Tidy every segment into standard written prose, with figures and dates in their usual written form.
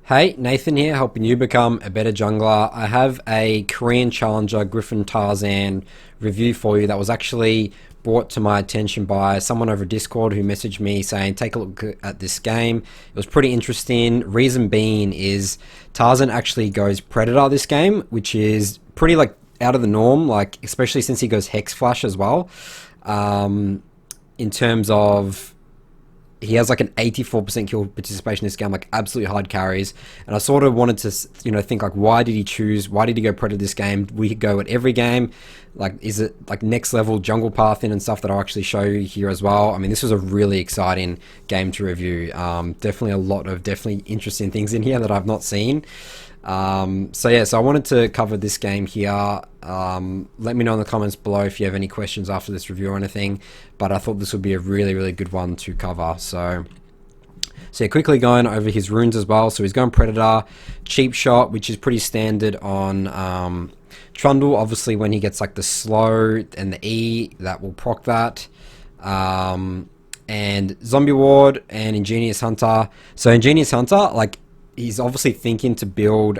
Hey, Nathan here, helping you become a better jungler. I have a Korean Challenger Griffin Tarzan review for you that was actually brought to my attention by someone over Discord who messaged me saying, take a look at this game. It was pretty interesting. Reason being is Tarzan actually goes Predator this game, which is pretty like out of the norm, like especially since he goes Hex Flash as well. In terms of he has like an 84% kill participation in this game, like absolutely hard carries. And I sort of wanted to, think like, why did he go Predator this game? We could go at every game. Like, is it like next level jungle pathing and stuff that I'll actually show you here as well? I mean, this was a really exciting game to review. Definitely a lot of definitely interesting things in here that I've not seen. So I wanted to cover this game here. Let me know in the comments below if you have any questions after this review or anything, but I thought this would be a really good one to cover. So yeah, quickly going over his runes as well. So he's going Predator, Cheap Shot, which is pretty standard on Trundle. Obviously when he gets like the slow and the E, that will proc that. And Zombie Ward and Ingenious Hunter. So Ingenious Hunter, like, he's obviously thinking to build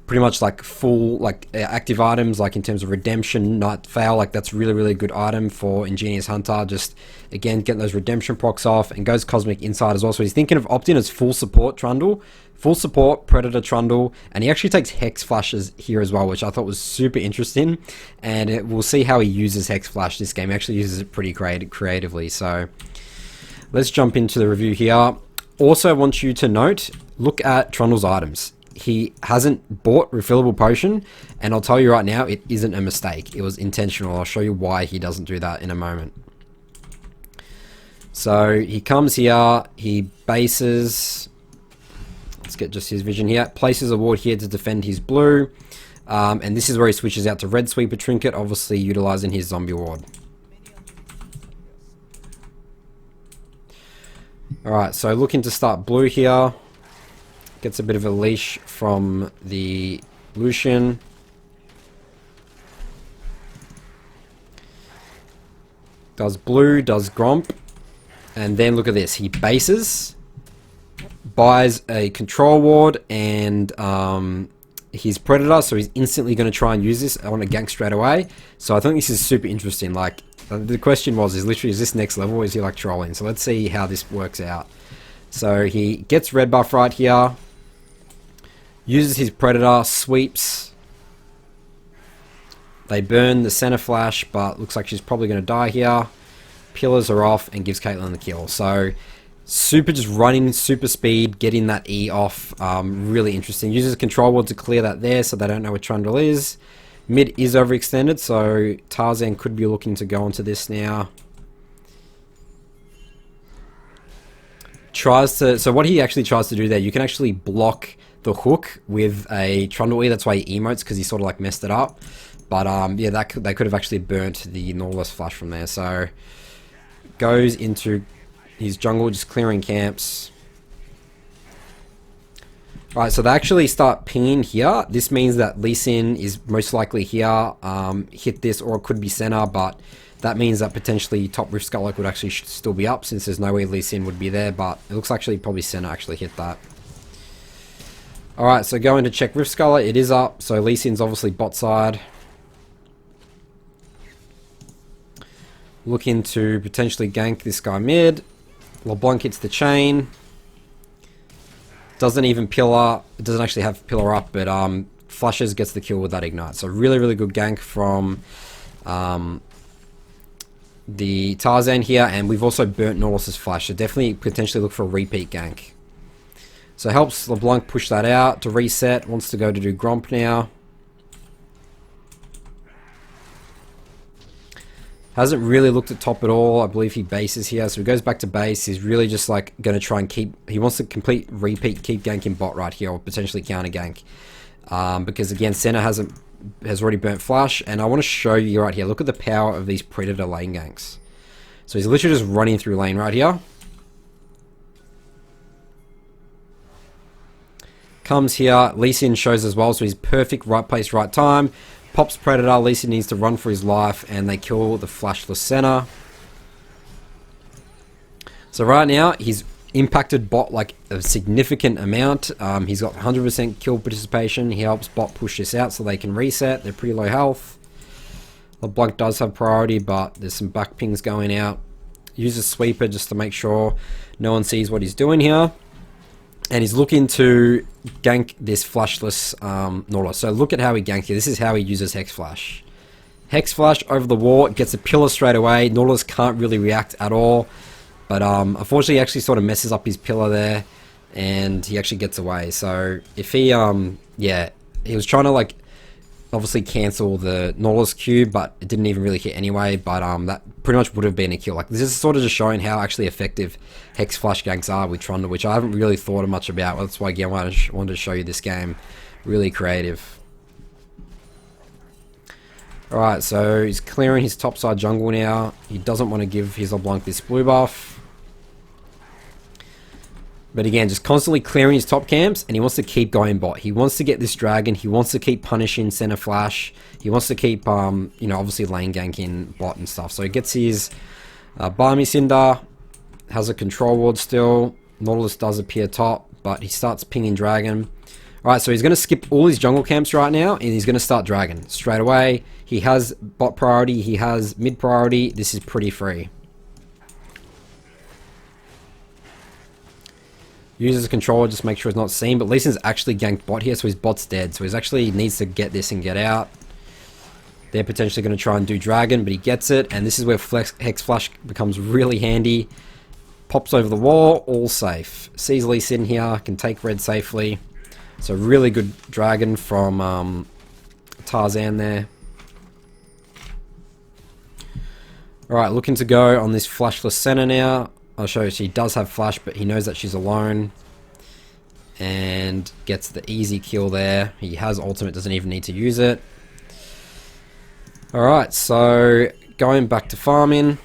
pretty much like full like active items, like in terms of redemption, not fail. Like that's really good item for Ingenious Hunter. Just again getting those redemption procs off, and goes Cosmic Insight as well. So he's thinking of opting as full support Trundle, full support Predator Trundle, and he actually takes Hex Flashes here as well, which I thought was super interesting. And we'll see how he uses Hex Flash this game. He actually uses it pretty creatively. So let's jump into the review here. Also, I want you to note, look at Trundle's items. He hasn't bought refillable potion, and I'll tell you right now, it isn't a mistake. It was intentional. I'll show you why he doesn't do that in a moment. So he comes here, he bases, let's get just his vision here, places a ward here to defend his blue, and this is where he switches out to Red Sweeper Trinket, obviously utilizing his zombie ward. Alright, so looking to start blue here. Gets a bit of a leash from the Lucian. Does blue, does Gromp. And then look at this. He bases, buys a control ward, and his Predator, so he's instantly going to try and use this on a gank straight away. So I think this is super interesting. Like, the question is this next level, or is he like trolling? So let's see how this works out. So he gets red buff right here, uses his Predator, sweeps. They burn the center flash, but looks like she's probably going to die here. Pillars are off and gives Caitlyn the kill. So super just running, super speed, getting that E off. Really interesting. Uses control ward to clear that there so they don't know where Trundle is. Mid is overextended, so Tarzan could be looking to go into this now. So what he actually tries to do there, you can actually block the hook with a Trundle E. That's why he emotes, because he sort of like messed it up. But yeah, they could have actually burnt the Nautilus flash from there. So goes into his jungle, just clearing camps. Right, so they actually start pinging here. This means that Lee Sin is most likely here. Hit this, or it could be center, but that means that potentially top Rift Sculler could actually still be up, since there's no way Lee Sin would be there, but it looks actually probably center actually hit that. Alright, so going to check Rift Sculler, it is up, so Lee Sin's obviously bot side. Looking to potentially gank this guy mid. LeBlanc hits the chain. Doesn't even pillar. It doesn't actually have pillar up, but flushes, gets the kill with that ignite. So really good gank from the Tarzan here, and we've also burnt Nautilus's flash, so definitely potentially look for a repeat gank. So helps LeBlanc push that out to reset. Wants to go to do Gromp now. Hasn't really looked at top at all. I believe he bases here, so he goes back to base. He's really just like going to try and he wants to keep ganking bot right here, or potentially counter gank. Because again, center has already burnt flash, and I want to show you right here. Look at the power of these Predator lane ganks. So he's literally just running through lane right here. Comes here, Lee Sin shows as well, so he's perfect, right place, right time. Pops Predator, Lee Sin needs to run for his life, and they kill the flashless center. So right now, he's impacted bot like a significant amount. He's got 100% kill participation. He helps bot push this out so they can reset. They're pretty low health. LeBlanc does have priority, but there's some back pings going out. Uses sweeper just to make sure no one sees what he's doing here. And he's looking to gank this flashless Nautilus. So look at how he ganked here. This is how he uses Hex Flash. Hex Flash over the wall, gets a pillar straight away. Nautilus can't really react at all. But unfortunately, he actually sort of messes up his pillar there. And he actually gets away. So if he, yeah, he was trying to like obviously cancel the Nautilus Q, but it didn't even really hit anyway. But that pretty much would have been a kill. Like, this is sort of just showing how actually effective Hex Flash ganks are with Trundle, which I haven't really thought much about. That's why again I wanted to show you this game. Really creative. Alright, so he's clearing his topside jungle now. He doesn't want to give his LeBlanc this blue buff. But again, just constantly clearing his top camps, and he wants to keep going bot. He wants to get this dragon. He wants to keep punishing center flash. He wants to keep, you know, obviously lane ganking bot and stuff. So he gets his Barmy Cinder, has a control ward still. Nautilus does appear top, but he starts pinging dragon. Alright, so he's going to skip all his jungle camps right now, and he's going to start dragon straight away. He has bot priority. He has mid priority. This is pretty free. Uses a controller, just make sure it's not seen. But Lee Sin's actually ganked bot here, so his bot's dead. So he's actually needs to get this and get out. They're potentially going to try and do dragon, but he gets it. And this is where Hex Flash becomes really handy. Pops over the wall, all safe. Sees Lee Sin here, can take red safely. So really good dragon from Tarzan there. Alright, looking to go on this flashless center now. I'll show you, she does have flash, but he knows that she's alone. And gets the easy kill there. He has ultimate, doesn't even need to use it. Alright, so going back to farming.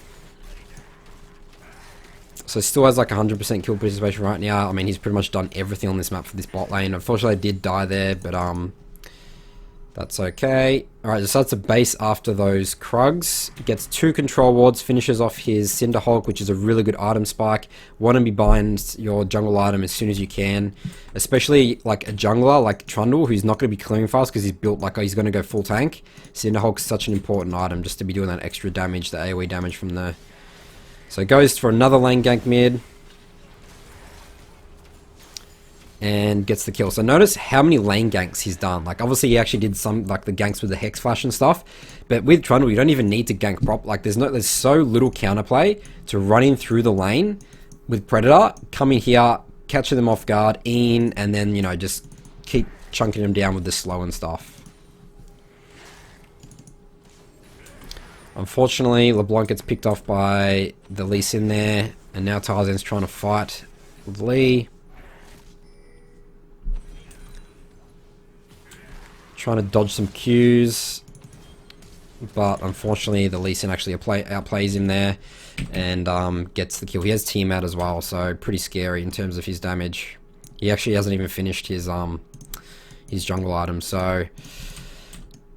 So still has like 100% kill participation right now. I mean, he's pretty much done everything on this map for this bot lane. Unfortunately, I did die there, but that's okay. Alright, decides to base after those Krugs. Gets 2 control wards, finishes off his Cinder Hulk, which is a really good item spike. Want to be buying your jungle item as soon as you can. Especially like a jungler like Trundle, who's not going to be clearing fast because he's built like he's going to go full tank. Cinder Hulk's such an important item just to be doing that extra damage, the AoE damage from the... So it goes for another lane gank mid. And gets the kill. So notice how many lane ganks he's done. Like obviously he actually did some like the ganks with the Hex Flash and stuff. But with Trundle you don't even need to gank prop. Like there's so little counterplay to running through the lane with Predator, coming here, catching them off guard, in, and then, you know, just keep chunking them down with the slow and stuff. Unfortunately, LeBlanc gets picked off by the Lee Sin there, and now Tarzan's trying to fight with Lee. Trying to dodge some Qs, but unfortunately the Lee Sin actually outplays him there and gets the kill. He has team out as well, so pretty scary in terms of his damage. He actually hasn't even finished his jungle item, so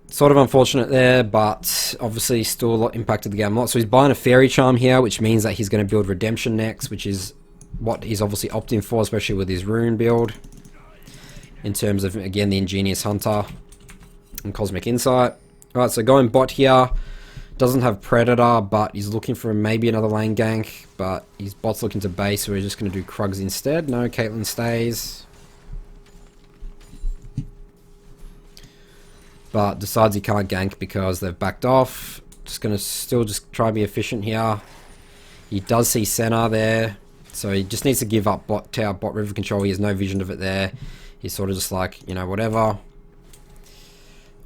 sort of unfortunate there, but obviously still a lot impacted the game a lot. So he's buying a Fairy Charm here, which means that he's going to build Redemption next, which is what he's obviously opting for, especially with his Rune build. In terms of, again, the Ingenious Hunter and Cosmic Insight. Alright, so going bot here. Doesn't have Predator, but he's looking for maybe another lane gank. But his bot's looking to base, so we're just going to do Krugs instead. No, Caitlyn stays. But decides he can't gank because they've backed off. Just going to still just try to be efficient here. He does see Senna there. So he just needs to give up bot tower, bot river control. He has no vision of it there. He's sort of just like, you know, whatever.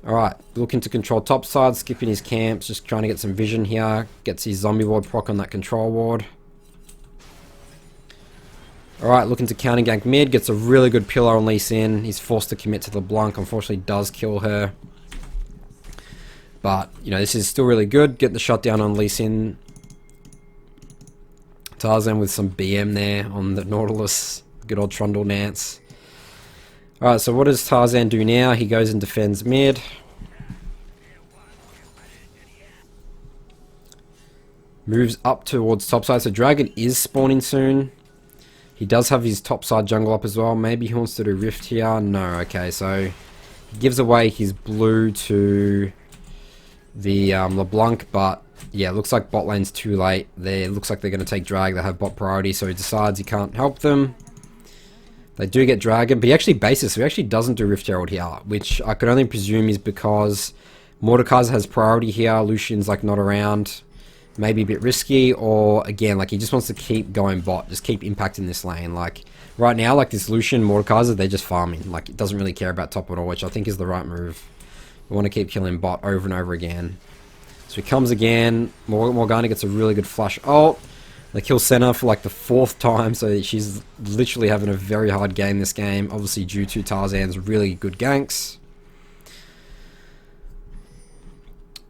Alright, looking to control top side, skipping his camps, just trying to get some vision here. Gets his zombie ward proc on that control ward. Alright, looking to counter gank mid, gets a really good pillar on Lee Sin. He's forced to commit to the LeBlanc, unfortunately does kill her. But, you know, this is still really good. Get the shutdown on Lee Sin. Tarzan with some BM there on the Nautilus. Good old Trundle Nance. Alright, so what does Tarzan do now? He goes and defends mid. Moves up towards topside. So Dragon is spawning soon. He does have his topside jungle up as well. Maybe he wants to do Rift here. No, okay, so he gives away his blue to the LeBlanc, but yeah, it looks like bot lane's too late. It looks like they're going to take drag. They have bot priority, so he decides he can't help them. They do get dragon, but he actually bases, so he actually doesn't do Rift Herald here, which I could only presume is because Mordekaiser has priority here, Lucian's like not around, maybe a bit risky, or again, like he just wants to keep going bot, just keep impacting this lane. Like right now, like this Lucian, Mordekaiser, they're just farming. Like it doesn't really care about top at all, which I think is the right move. We want to keep killing bot over and over again. So he comes again, Morgana gets a really good flush ult. They kill Senna for like the 4th time, so she's literally having a very hard game this game, obviously due to Tarzan's really good ganks.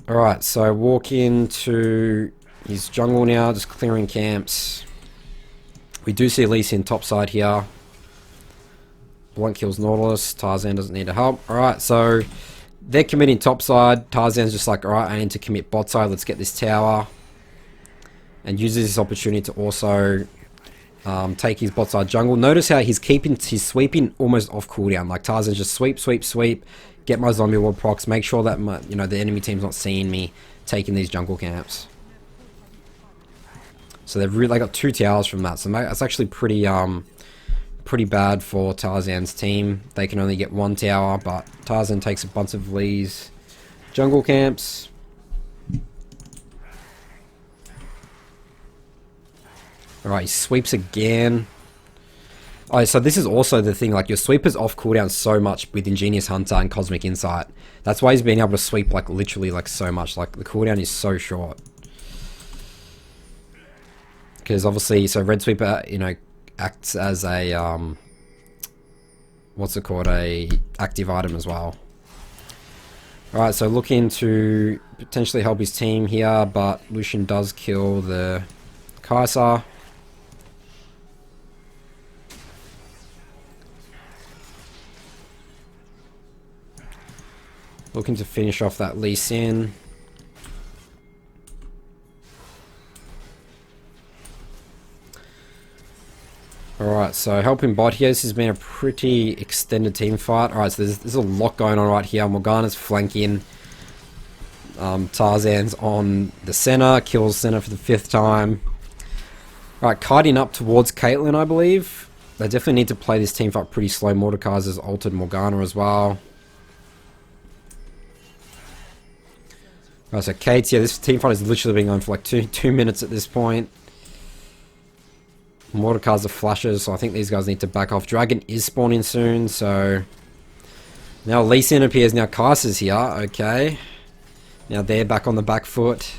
Alright, so walk into his jungle now, just clearing camps. We do see Lee Sin topside here. Blunt kills Nautilus, Tarzan doesn't need to help. Alright, so they're committing topside. Tarzan's just like, alright, I need to commit bot side, let's get this tower. And uses this opportunity to also take his bot side jungle. Notice how he's sweeping almost off cooldown. Like Tarzan's just sweep, sweep, sweep. Get my zombie ward procs. Make sure that the enemy team's not seeing me taking these jungle camps. So they've really got 2 towers from that. So that's actually pretty bad for Tarzan's team. They can only get 1 tower, but Tarzan takes a bunch of Lee's jungle camps. Alright, he sweeps again. Oh, so this is also the thing, like your sweeper's off cooldown so much with Ingenious Hunter and Cosmic Insight. That's why he's been able to sweep like literally like so much. Like the cooldown is so short. Because obviously, so Red Sweeper, acts as a, what's it called, a active item as well. Alright, so looking to potentially help his team here, but Lucian does kill the Kai'Sa. Looking to finish off that Lee Sin. Alright, so helping bot here. This has been a pretty extended team fight. Alright, so there's a lot going on right here. Morgana's flanking. Tarzan's on the center. Kills center for the 5th time. Alright, kiting up towards Caitlyn, I believe. They definitely need to play this team fight pretty slow. Mordekaiser's altered Morgana as well. Alright, so Kate's, yeah, this team fight has literally been going for like two minutes at this point. Mordekaiser flashes, so I think these guys need to back off. Dragon is spawning soon, so now Lee Sin appears. Now Kai'Sa's here, okay. Now they're back on the back foot.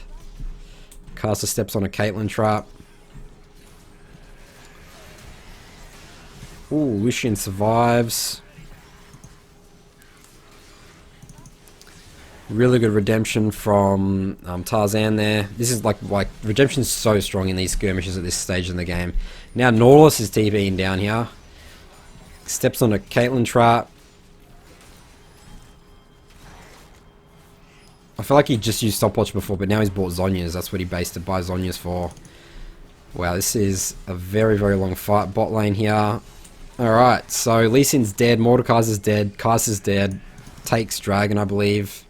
Kai'Sa steps on a Caitlyn trap. Ooh, Lucian survives. Really good redemption from Tarzan there. This is like redemption's so strong in these skirmishes at this stage in the game. Now Nautilus is TPing down here. Steps on a Caitlyn trap. I feel like he just used stopwatch before, but now he's bought Zhonya's. That's what he based it by Zhonya's for. Wow, this is a very, very long fight. Bot lane here. Alright, so Lee Sin's dead. Mordekaiser's dead. Kai'Sa's dead. Takes Dragon, I believe.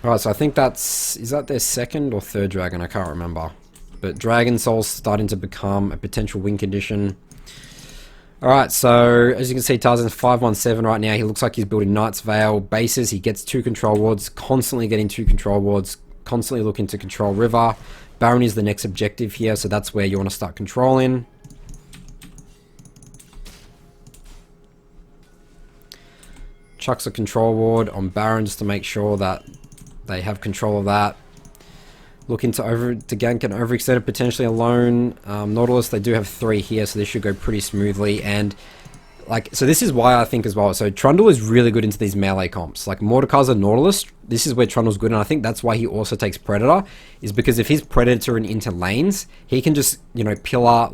Alright, so I think is that their 2nd or 3rd dragon? I can't remember. But Dragon Soul's starting to become a potential win condition. Alright, so as you can see, Tarzan's 517 right now. He looks like he's building Knight's Veil bases. He gets 2 control wards, constantly getting 2 control wards, constantly looking to control River. Baron is the next objective here, so that's where you want to start controlling. Chucks a control ward on Baron just to make sure that they have control of that. Looking to gank and overextend it potentially alone. Nautilus, they do have 3 here, so this should go pretty smoothly. And so this is why I think as well. So Trundle is really good into these melee comps. Like Mordekaiser, Nautilus, this is where Trundle's good, and I think that's why he also takes Predator, is because if he's Predator and into lanes, he can just, pillar,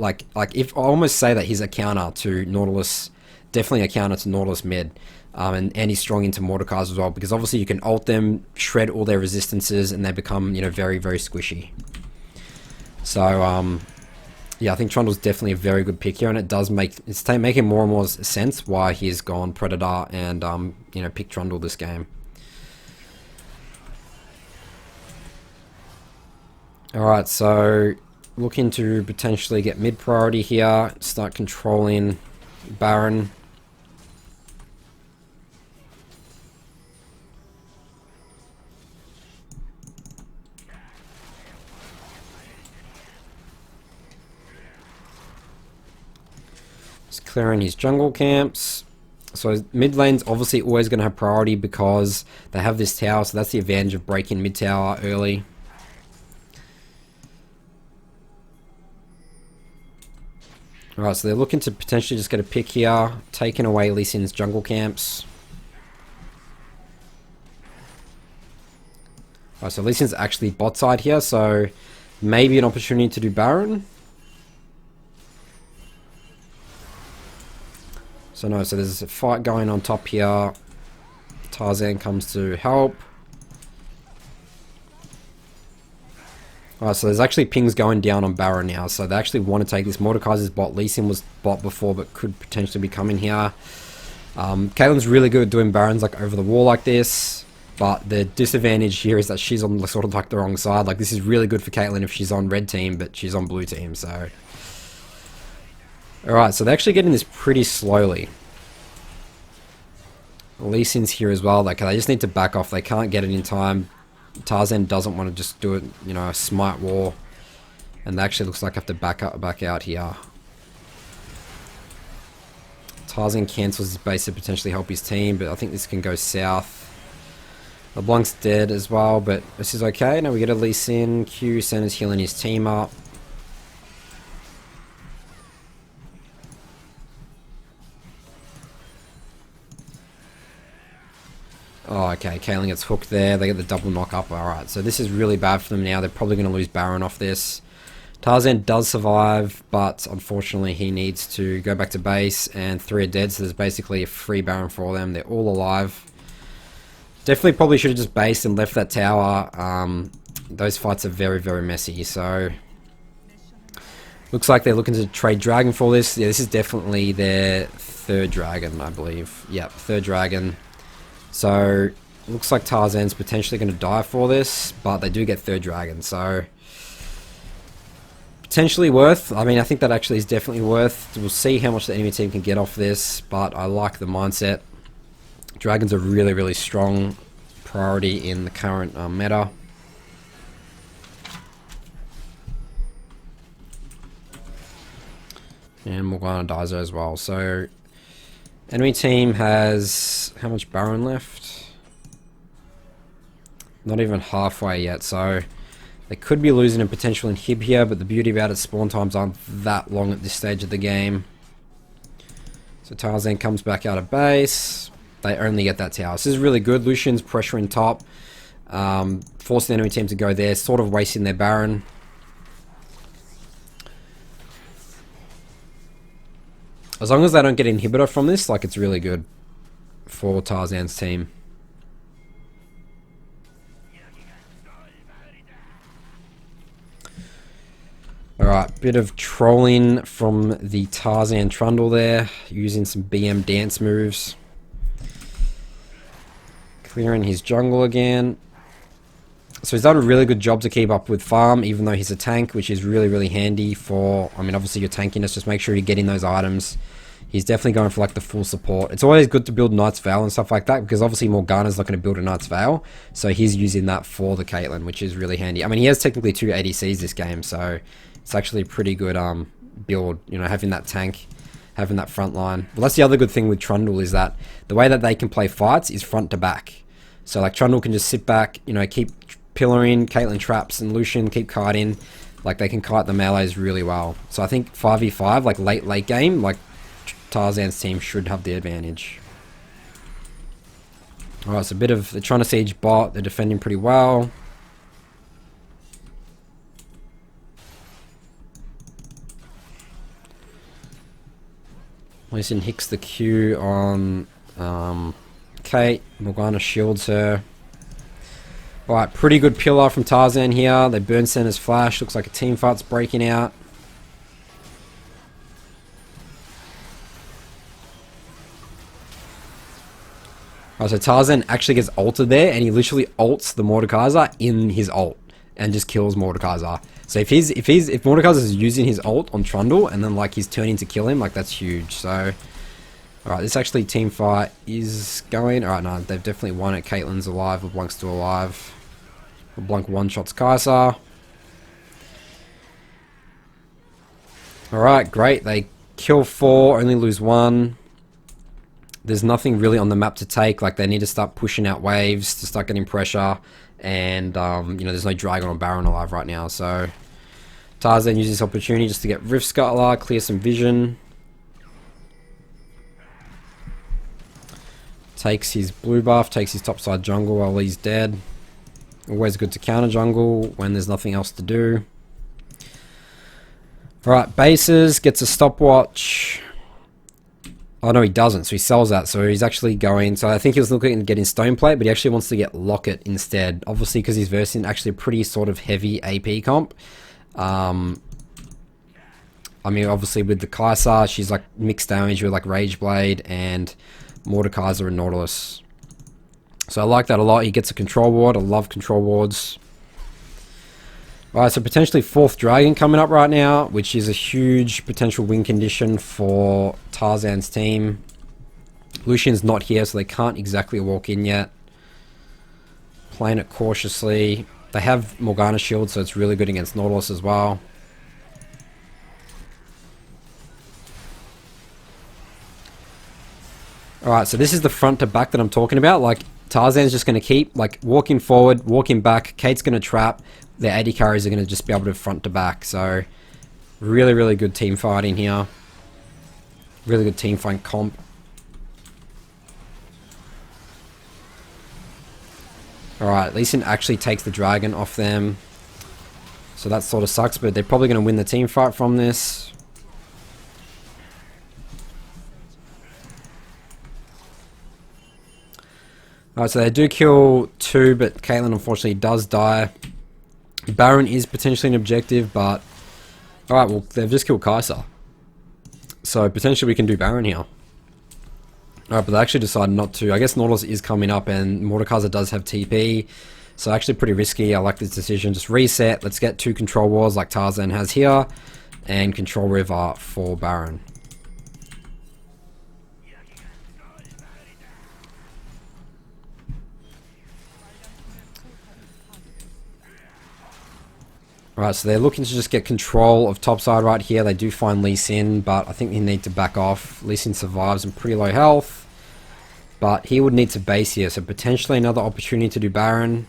if I almost say that he's a counter to Nautilus, definitely a counter to Nautilus mid. And he's strong into Mordekaiser as well, because obviously you can ult them, shred all their resistances, and they become, very, very squishy. So, yeah, I think Trundle's definitely a very good pick here, and it does making more and more sense why he's gone Predator and, you know, pick Trundle this game. Alright, so looking to potentially get mid priority here, start controlling Baron. Just clearing his jungle camps. So mid lane's obviously always going to have priority because they have this tower, so that's the advantage of breaking mid tower early. Alright, so they're looking to potentially just get a pick here, taking away Lee Sin's jungle camps. Alright, so Lee Sin's actually bot side here, so maybe an opportunity to do Baron. So no, so there's a fight going on top here. Tarzan comes to help. Alright, so there's actually pings going down on Baron now, so they actually want to take this. Mordekaiser's bot. Lee Sin was bot before, but could potentially be coming here. Caitlyn's really good at doing Barons like over the wall like this, but the disadvantage here is that she's on sort of like the wrong side. Like this is really good for Caitlyn if she's on red team, but she's on blue team, so... Alright, so they're actually getting this pretty slowly. Lee Sin's here as well, like they just need to back off, they can't get it in time. Tarzan doesn't want to just do it, you know, a smite war. And they actually looks like I have to back out here. Tarzan cancels his base to potentially help his team, but I think this can go south. LeBlanc's dead as well, but this is okay. Now we get a Lee Sin. Q Senna's healing his team up. Oh, okay, Caitlyn gets hooked there. They get the double knock up. Alright, so this is really bad for them now. They're probably going to lose Baron off this. Tarzan does survive, but unfortunately he needs to go back to base, and 3 are dead, so there's basically a free Baron for them. They're all alive. Definitely probably should have just based and left that tower. Those fights are very, very messy, so... Looks like they're looking to trade Dragon for this. Yeah, this is definitely their 3rd Dragon, I believe. Yep, 3rd Dragon. So, looks like Tarzan's potentially going to die for this, but they do get 3rd Dragon, so... Potentially worth. I mean, I think that actually is definitely worth. We'll see how much the enemy team can get off this, but I like the mindset. Dragons are really, really strong priority in the current meta. And Morgana dies as well, so... Enemy team has... How much Baron left? Not even halfway yet, so... They could be losing a potential inhib here, but the beauty about it, spawn times aren't that long at this stage of the game. So Tarzan comes back out of base. They only get that tower. So this is really good. Lucian's pressuring top. Forcing the enemy team to go there, sort of wasting their Baron. As long as they don't get inhibitor from this, like, it's really good for Tarzan's team. Alright, bit of trolling from the Tarzan Trundle there, using some BM dance moves. Clearing his jungle again. So he's done a really good job to keep up with farm, even though he's a tank, which is really, really handy for, I mean, obviously your tankiness, just make sure you're getting those items. He's definitely going for like the full support. It's always good to build Knight's Veil and stuff like that, because obviously Morgana's not going to build a Knight's Veil, so he's using that for the Caitlyn, which is really handy. I mean, he has technically 2 ADCs this game, so it's actually a pretty good build, you know, having that tank, having that front line. Well, that's the other good thing with Trundle, is that the way that they can play fights is front to back. So like Trundle can just sit back, you know, keep pillaring, Caitlyn traps, and Lucian keep kiting. Like, they can kite the melees really well. So I think 5v5, like late game, like Tarzan's team should have the advantage. Alright, so a bit of, they're trying to siege bot, they're defending pretty well. Lucian hicks the Q on Kate. Morgana shields her. Alright, pretty good pillar from Tarzan here. They burn Senna's flash. Looks like a team fight's breaking out. Alright, so Tarzan actually gets ulted there, and he literally ults the Mordekaiser in his ult and just kills Mordekaiser. So if Mordekaiser is using his ult on Trundle and then like he's turning to kill him, like that's huge. So alright, this actually team fight is going. Alright, no, they've definitely won it. Caitlyn's alive, LeBlanc's still alive. LeBlanc one-shots Kai'Sa. Alright, great. They kill 4, only lose 1. There's nothing really on the map to take. Like, they need to start pushing out waves to start getting pressure. And, you know, there's no Dragon or Baron alive right now. So, Tarzan uses this opportunity just to get Rift Scuttler, clear some vision. Takes his blue buff, takes his topside jungle while he's dead. Always good to counter jungle when there's nothing else to do. Alright, bases, gets a stopwatch. Oh no, he doesn't, so he sells that. So he's actually going, so I think he was looking at getting Stoneplate, but he actually wants to get Locket instead. Obviously because he's versing actually a pretty sort of heavy AP comp. I mean, obviously with the Kai'Sa, she's like mixed damage with like Rage Blade and Mordekaiser and Nautilus. So I like that a lot. He gets a control ward. I love control wards. Alright, so potentially 4th Dragon coming up right now, which is a huge potential win condition for Tarzan's team. Lucian's not here, so they can't exactly walk in yet. Playing it cautiously. They have Morgana Shield, so it's really good against Nautilus as well. Alright, so this is the front to back that I'm talking about. Like, Tarzan's just going to keep, like, walking forward, walking back. Kate's going to trap. Their AD carries are going to just be able to front to back. So, really, really good team fighting here. Really good team fight comp. Alright, Lee Sin actually takes the dragon off them. So that sort of sucks, but they're probably going to win the team fight from this. Alright, so they do kill 2, but Caitlyn unfortunately does die. Baron is potentially an objective, but... Alright, well, they've just killed Kai'Sa. So, potentially we can do Baron here. Alright, but they actually decided not to. I guess Nautilus is coming up, and Mordekaiser does have TP. So, actually pretty risky. I like this decision. Just reset. Let's get 2 control wars like Tarzan has here. And control river for Baron. Right, so they're looking to just get control of topside right here. They do find Lee Sin, but I think they need to back off. Lee Sin survives in pretty low health, but he would need to base here, so potentially another opportunity to do Baron.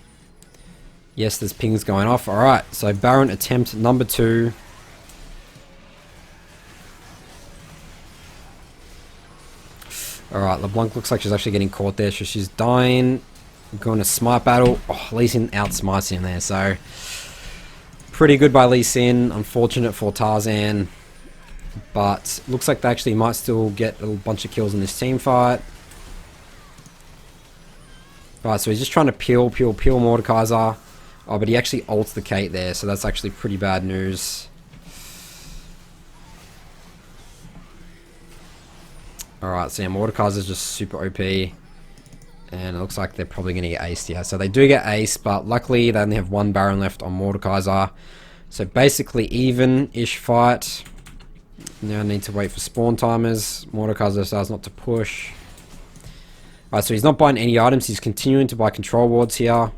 Yes, there's pings going off. Alright, so Baron attempt number 2. Alright, LeBlanc looks like she's actually getting caught there, so she's dying. Going to smite battle. Oh, Lee Sin outsmites him there, so... Pretty good by Lee Sin, unfortunate for Tarzan, but looks like they actually might still get a bunch of kills in this team fight. Alright, so he's just trying to peel Mordekaiser. Oh, but he actually ults the Kate there, so that's actually pretty bad news. Alright, so yeah, Mordekaiser's just super OP. And it looks like they're probably going to get aced here. So they do get aced, but luckily they only have 1 Baron left on Mordekaiser. So basically even-ish fight. Now I need to wait for spawn timers. Mordekaiser decides not to push. Alright, so he's not buying any items. He's continuing to buy control wards here. I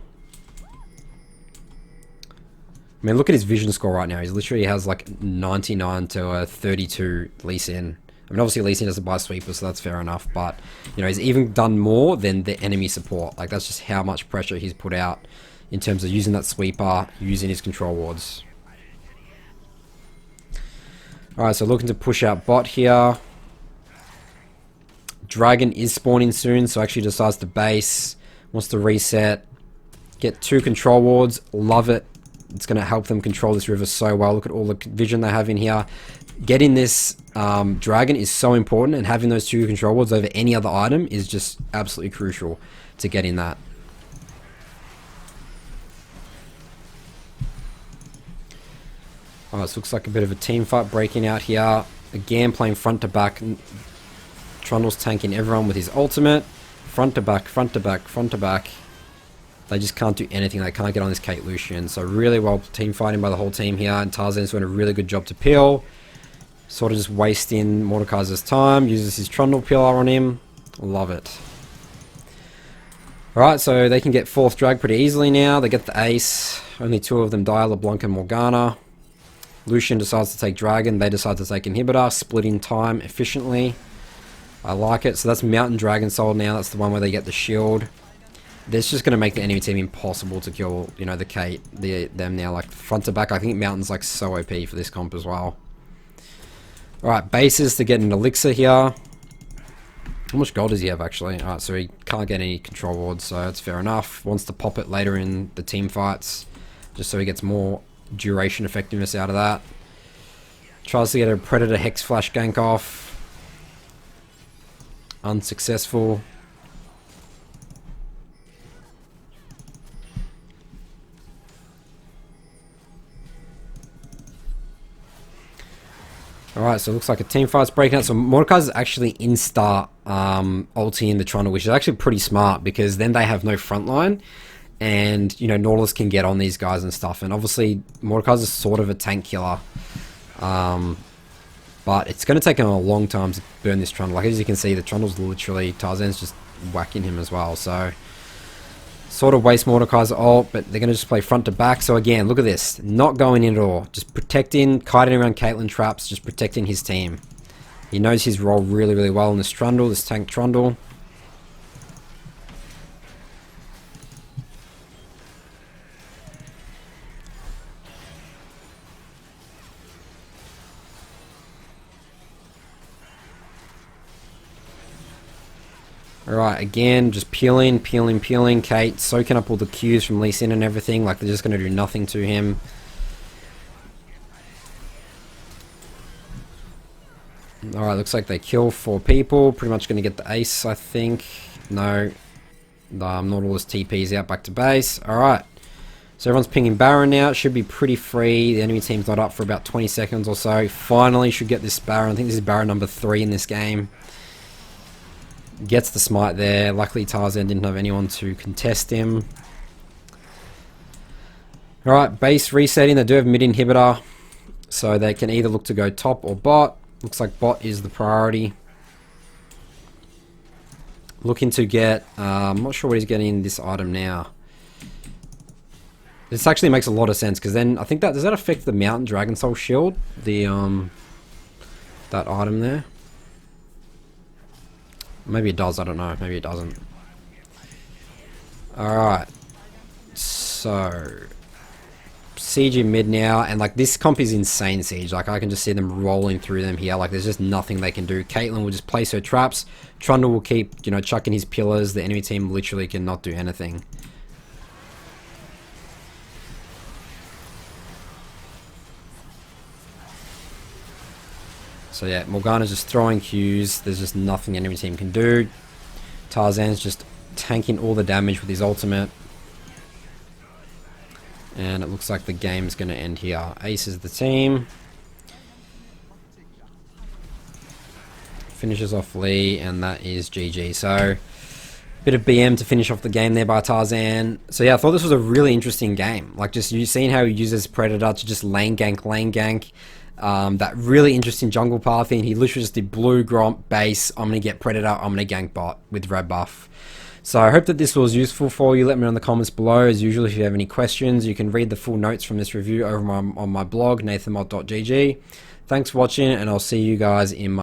mean, look at his vision score right now. He literally has like 99 to a 32 Lee Sin. I mean, obviously Lee Sin doesn't buy sweeper, so that's fair enough. But, you know, he's even done more than the enemy support. Like, that's just how much pressure he's put out in terms of using that sweeper, using his control wards. Alright, so looking to push out bot here. Dragon is spawning soon, so actually decides to base. Wants to reset. Get 2 control wards. Love it. It's going to help them control this river so well. Look at all the vision they have in here. Getting this dragon is so important, and having those 2 control wards over any other item is just absolutely crucial to getting that. Alright, this looks like a bit of a team fight breaking out here. Again, playing front to back. Trundle's tanking everyone with his ultimate. Front to back, front to back, front to back. They just can't do anything. They can't get on this Kate Lucian. So really well team fighting by the whole team here. And Tarzan's doing a really good job to peel. Sort of just wasting Mordekaiser's time. Uses his Trundle pillar on him. Love it. Alright, so they can get 4th drag pretty easily now. They get the ace. Only 2 of them die, LeBlanc and Morgana. Lucian decides to take Dragon. They decide to take Inhibitor. Splitting time efficiently. I like it. So that's Mountain Dragon Soul now. That's the one where they get the shield. That's just going to make the enemy team impossible to kill, you know, the Kate, them now, like front to back. I think Mountain's like so OP for this comp as well. Alright, bases to get an elixir here. How much gold does he have actually? Alright, so he can't get any control wards, so that's fair enough. Wants to pop it later in the team fights, just so he gets more duration effectiveness out of that. Tries to get a Predator Hex Flash gank off. Unsuccessful. Alright, so it looks like a team fight's breaking out. So Mordekaiser's actually insta ulting the Trundle, which is actually pretty smart because then they have no front line. And, you know, Nautilus can get on these guys and stuff. And obviously, Mordekaiser's sort of a tank killer. But it's going to take him a long time to burn this Trundle. Like, as you can see, the Trundle's literally... Tarzan's just whacking him as well. So, sort of waste Mordekaiser ult, but they're going to just play front to back. So again, look at this. Not going in at all. Just protecting, kiting around Caitlyn traps, just protecting his team. He knows his role really, really well in this Trundle, this tank Trundle. Alright, again, just peeling. Kate soaking up all the Qs from Lee Sin and everything. Like, they're just going to do nothing to him. Alright, looks like they kill 4 people. Pretty much going to get the ace, I think. No. Not all his TPs out back to base. Alright. So everyone's pinging Baron now. It should be pretty free. The enemy team's not up for about 20 seconds or so. Finally should get this Baron. I think this is Baron number 3 in this game. Gets the smite there. Luckily Tarzan didn't have anyone to contest him. Alright, base resetting. They do have mid inhibitor, so they can either look to go top or bot. Looks like bot is the priority. Looking to get... I'm not sure what he's getting in this item now. This actually makes a lot of sense, because then I think that... Does that affect the Mountain Dragon Soul shield? The that item there? Maybe it does, I don't know. Maybe it doesn't. Alright. So... Siege in mid now, and like this comp is insane Siege. Like I can just see them rolling through them here. Like there's just nothing they can do. Caitlyn will just place her traps. Trundle will keep, you know, chucking his pillars. The enemy team literally cannot do anything. So yeah, Morgana's just throwing Qs. There's just nothing the enemy team can do. Tarzan's just tanking all the damage with his ultimate. And it looks like the game's going to end here. Ace is the team. Finishes off Lee, and that is GG. So, bit of BM to finish off the game there by Tarzan. So yeah, I thought this was a really interesting game. Like just you seeing how he uses Predator to just lane gank. That really interesting jungle pathing. He literally just did blue, gromp, base. I'm going to get Predator. I'm going to gank bot with red buff. So I hope that this was useful for you. Let me know in the comments below. As usual, if you have any questions, you can read the full notes from this review over on my blog, nathanmod.gg. Thanks for watching, and I'll see you guys in my